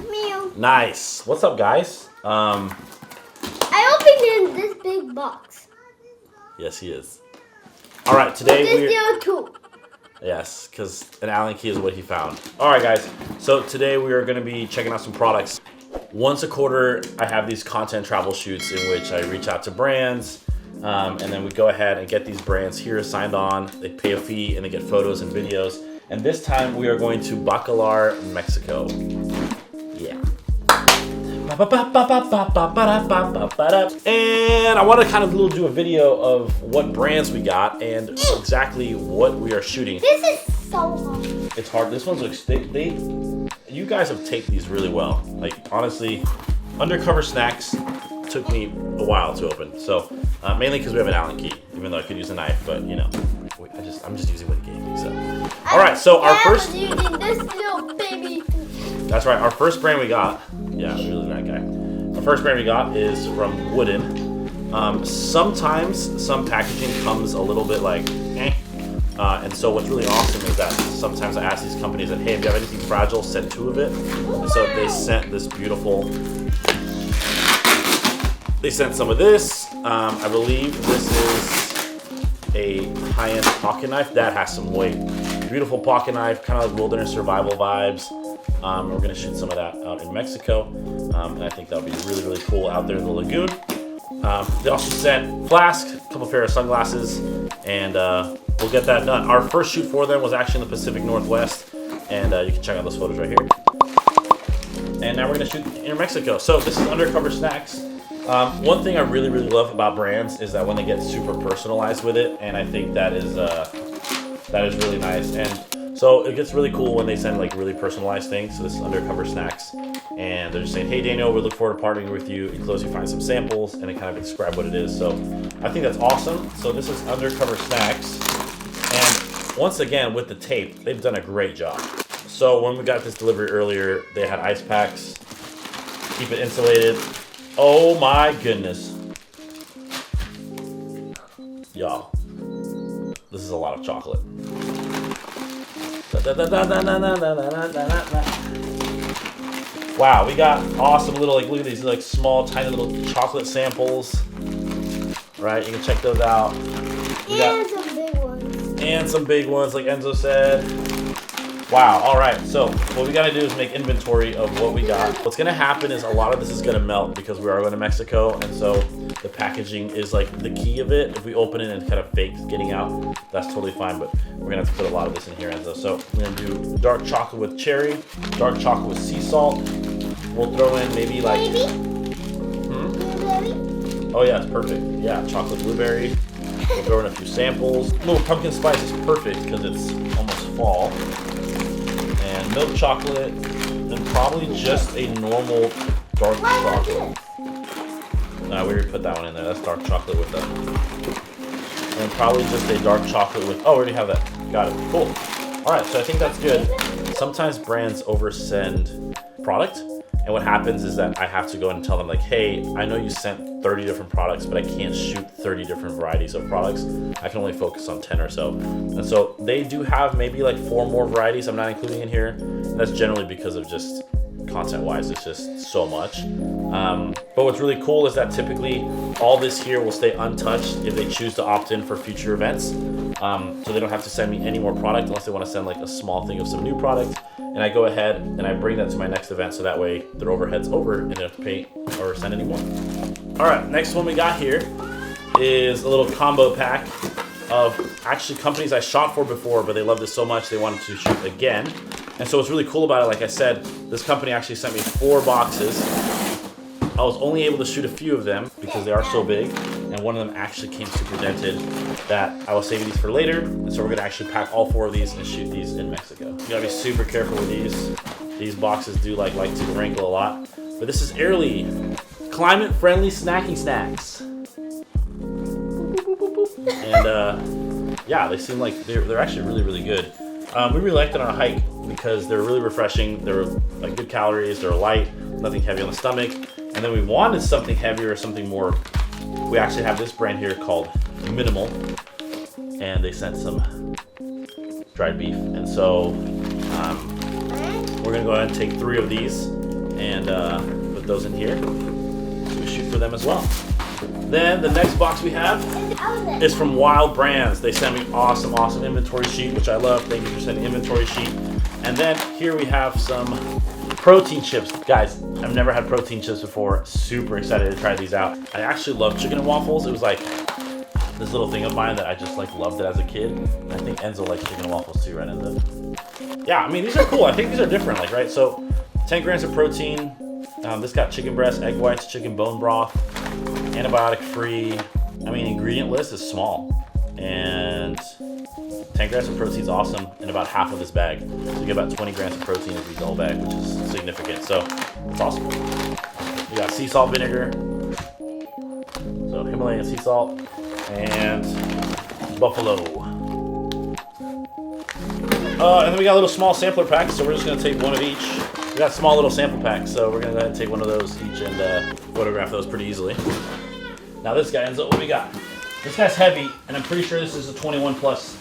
Meow. Nice. What's up, guys? I opened in this big box. Yes, he is. All right, today we're... This too. Yes, because an Allen key is what he found. All right, guys. So today we are going to be checking out some products. Once a quarter, I have these content travel shoots in which I reach out to brands, and then we go ahead and get these brands here signed on. They pay a fee and they get photos and videos. And this time we are going to Bacalar, Mexico. Yeah. And I want to kind of do a video of what brands we got and exactly what we are shooting. This is so hard. It's hard. This one's you guys have taped these really well. Like, honestly, Undercover Snacks took me a while to open. So mainly because we have an Allen key, even though I could use a knife, but you know, I'm just using what he gave me. So all right, so our first. Using this little baby. That's right. Our first brand we got. Yeah, really that guy. Our first brand we got is from Wooden. Sometimes some packaging comes a little bit like, and so what's really awesome is that sometimes I ask these companies that, hey, if you have anything fragile, send 2 of it. And so they sent this beautiful. They sent some of this. I believe this is a high-end pocket knife that has some weight. Beautiful pocket knife, kind of like wilderness survival vibes. We're gonna shoot some of that out in Mexico, and I think that'll be really, really cool out there in the lagoon. They also sent flask, a couple pair of sunglasses, and we'll get that done. Our first shoot for them was actually in the Pacific Northwest, and you can check out those photos right here. And now we're gonna shoot in Mexico. So this is Undercover Snacks. One thing I really, really love about brands is that when they get super personalized with it, and I think that is really nice. And so it gets really cool when they send like really personalized things. So this is Undercover Snacks, and they're just saying, hey Daniel, we look forward to partnering with you. Enclosed you find some samples, and it kind of describe what it is. So I think that's awesome. So this is Undercover Snacks, and once again with the tape, they've done a great job. So when we got this delivery earlier, they had ice packs, keep it insulated. Oh my goodness. Y'all, this is a lot of chocolate. Wow, we got awesome little, like, look at these, like, small, tiny little chocolate samples. Right, you can check those out. And some big ones. And some big ones, like Enzo said. Wow, all right, so what we gotta do is make inventory of what we got. What's gonna happen is a lot of this is gonna melt because we are going to Mexico, and so the packaging is like the key of it. If we open it and kind of fake getting out, that's totally fine, but we're gonna have to put a lot of this in here, Enzo. So we're gonna do dark chocolate with cherry, dark chocolate with sea salt. We'll throw in maybe like... Blueberry? Oh yeah, it's perfect. Yeah, chocolate blueberry. We'll throw in a few samples. A little pumpkin spice is perfect because it's almost fall. And milk chocolate, and probably just a normal dark chocolate. No, we already put that one in there. That's dark chocolate with that. And probably just a dark chocolate with, oh, we already have that. Got it, cool. All right, so I think that's good. Sometimes brands oversend product, and what happens is that I have to go and tell them like, hey, I know you sent 30 different products, but I can't shoot 30 different varieties of products. I can only focus on 10 or so. And so they do have maybe like 4 more varieties I'm not including in here. And that's generally because of just content-wise, it's just so much. But what's really cool is that typically all this here will stay untouched if they choose to opt in for future events. So they don't have to send me any more product unless they want to send like a small thing of some new product. And I go ahead and I bring that to my next event, so that way their overhead's over and they don't have to pay or send any more. All right, next one we got here is a little combo pack of actually companies I shot for before, but they loved this so much they wanted to shoot again. And so what's really cool about it, like I said, this company actually sent me 4 boxes. I was only able to shoot a few of them because they are so big, and one of them actually came super dented that I was saving these for later. And so we're gonna actually pack all 4 of these and shoot these in Mexico. You gotta be super careful with these. These boxes do like to wrinkle a lot. But this is Airly, climate-friendly snacking snacks. And yeah, they seem like they're actually really, really good. We really liked it on a hike because they're really refreshing. They're like good calories, they're light, nothing heavy on the stomach. And then we wanted something heavier, something more. We actually have this brand here called Minimal, and they sent some dried beef. And so we're gonna go ahead and take 3 of these and put those in here. So we shoot for them as well. Then the next box we have is from Wild Brands. They sent me awesome inventory sheet, which I love. Thank you for sending inventory sheet. And then here we have some protein chips. Guys, I've never had protein chips before. Super excited to try these out. I actually love chicken and waffles. It was like this little thing of mine that I just like loved it as a kid. And I think Enzo likes chicken and waffles too, right, Enzo? Yeah, I mean, these are cool. I think these are different, like, right? So 10 grams of protein. This got chicken breast, egg whites, chicken bone broth, antibiotic free. I mean, ingredient list is small. And 10 grams of protein is awesome in about half of this bag. So you get about 20 grams of protein in the whole bag, which is significant. So it's awesome. We got sea salt vinegar. So Himalayan sea salt and buffalo. And then we got a little small sampler pack, so we're just gonna take one of each. We got small little sample packs, so we're gonna go ahead and take one of those each and photograph those pretty easily. Now this guy ends up, what we got? This guy's heavy, and I'm pretty sure this is a 21 plus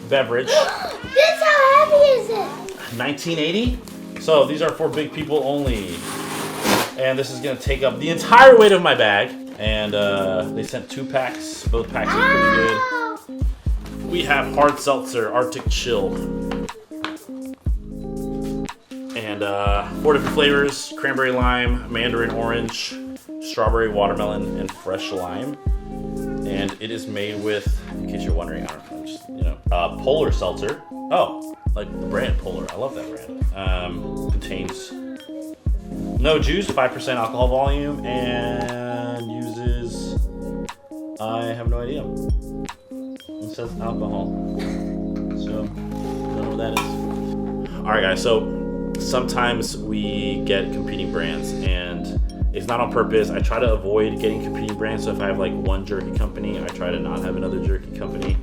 beverage. This how heavy is it? 1980. So these are for big people only. And this is gonna take up the entire weight of my bag. And they sent 2 packs. Both packs are pretty good. We have hard seltzer, Arctic Chill. And 4 different flavors: cranberry lime, mandarin orange, strawberry watermelon, and fresh lime. And it is made with, in case you're wondering, I don't know, just, you know, Polar Seltzer. Oh, like the brand Polar. I love that brand. Contains no juice, 5% alcohol volume, and uses, I have no idea. It says alcohol. So, I don't know what that is. All right, guys, so sometimes we get competing brands, and it's not on purpose. I try to avoid getting competing brands. So if I have like one jerky company, I try to not have another jerky company,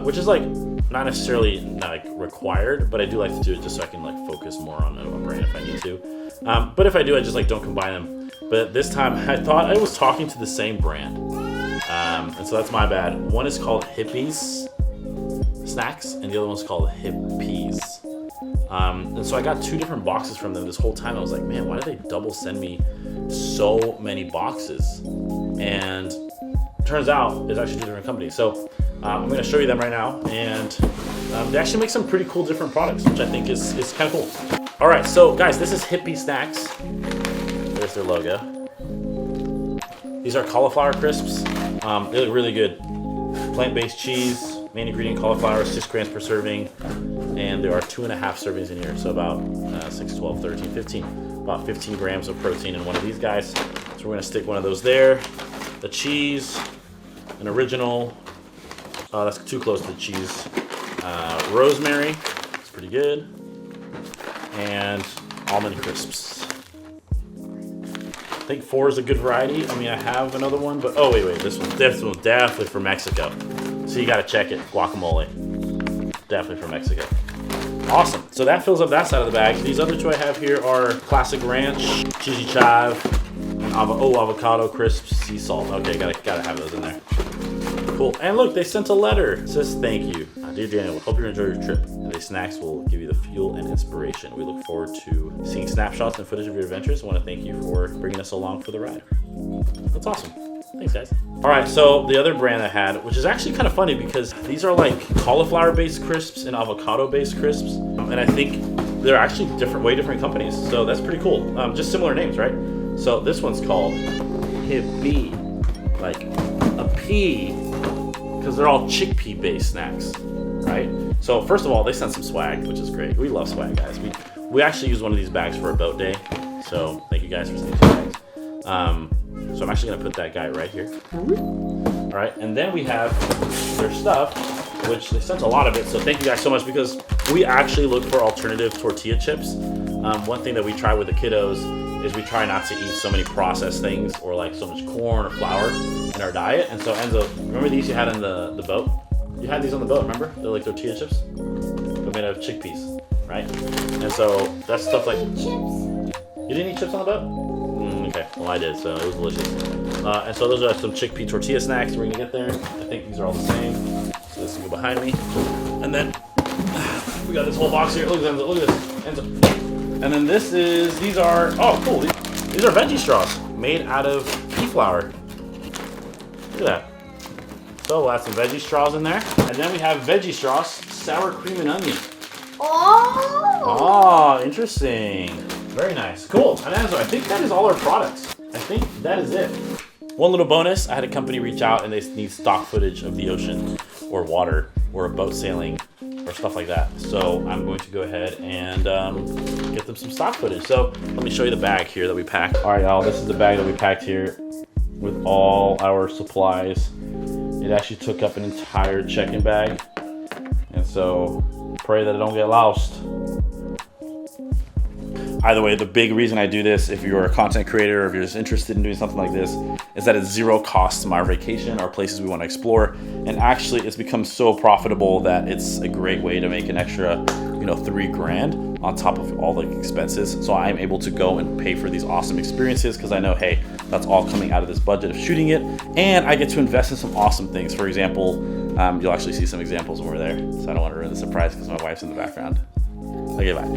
which is like not necessarily like required, but I do like to do it just so I can like focus more on a brand if I need to. But if I do, I just like don't combine them. But this time I thought I was talking to the same brand. And so that's my bad. One is called Hippie Snacks, and the other one's called Hippies. And so I got 2 different boxes from them this whole time. I was like, man, why did they double send me so many boxes? And turns out it's actually 2 different companies. So I'm going to show you them right now. And they actually make some pretty cool different products, which I think is kind of cool. All right, so guys, this is Hippie Snacks. There's their logo. These are cauliflower crisps. They look really good. Plant-based cheese, main ingredient cauliflower, 6 grams per serving. And there are 2.5 servings in here, so about 6, 12, 13, 15. About 15 grams of protein in one of these guys. So we're gonna stick one of those there. The cheese, an original. That's too close to the cheese. Rosemary, it's pretty good. And almond crisps. I think 4 is a good variety. I mean, I have another one, but oh wait, this one's definitely from Mexico. So you gotta check it. Guacamole, definitely from Mexico. Awesome. So that fills up that side of the bag. These other 2 I have here are classic ranch, cheesy chive, and avocado crisps, sea salt. Okay, gotta have those in there. Cool. And look, they sent a letter. It says thank you. Dear Daniel, hope you enjoy your trip. And these snacks will give you the fuel and inspiration. We look forward to seeing snapshots and footage of your adventures. I want to thank you for bringing us along for the ride. That's awesome. Thanks, guys. All right, so the other brand I had, which is actually kind of funny because these are like cauliflower-based crisps and avocado-based crisps. And I think they're actually way different companies. So that's pretty cool. Just similar names, right? So this one's called Hippie, like a pea, because they're all chickpea-based snacks, right? So first of all, they sent some swag, which is great. We love swag, guys. We actually use one of these bags for a boat day. So thank you guys for sending 2 bags. So I'm actually gonna put that guy right here. All right, and then we have their stuff, which they sent a lot of it. So thank you guys so much, because we actually look for alternative tortilla chips. One thing that we try with the kiddos is we try not to eat so many processed things or like so much corn or flour in our diet. And so Enzo, remember these you had in the boat? You had these on the boat, remember? They're like tortilla chips. They're made out of chickpeas, right? And so that's stuff like... You didn't eat chips on the boat? Okay, well I did, so it was delicious. And so those are some chickpea tortilla snacks we're gonna get there. I think these are all the same. So this will go behind me. And then we got this whole box here. Look at Enzo, look at this. Enzo. And then these are, oh cool, these are veggie straws made out of pea flour. Look at that. So we'll add some veggie straws in there. And then we have veggie straws, sour cream and onion. Oh, interesting. Very nice. Cool. And so I think that is all our products. I think that is it. One little bonus, I had a company reach out and they need stock footage of the ocean or water or a boat sailing or stuff like that. So I'm going to go ahead and get them some stock footage. So let me show you the bag here that we packed. All right, y'all, this is the bag that we packed here with all our supplies. It actually took up an entire check-in bag. And so pray that it don't get lost. Either way, the big reason I do this, if you're a content creator or if you're just interested in doing something like this, is that it's zero cost to our vacation, our places we want to explore. And actually, it's become so profitable that it's a great way to make an extra, $3 grand on top of all the expenses. So I'm able to go and pay for these awesome experiences because I know, hey, that's all coming out of this budget of shooting it. And I get to invest in some awesome things. For example, you'll actually see some examples over there. So I don't want to ruin the surprise because my wife's in the background. Okay, bye.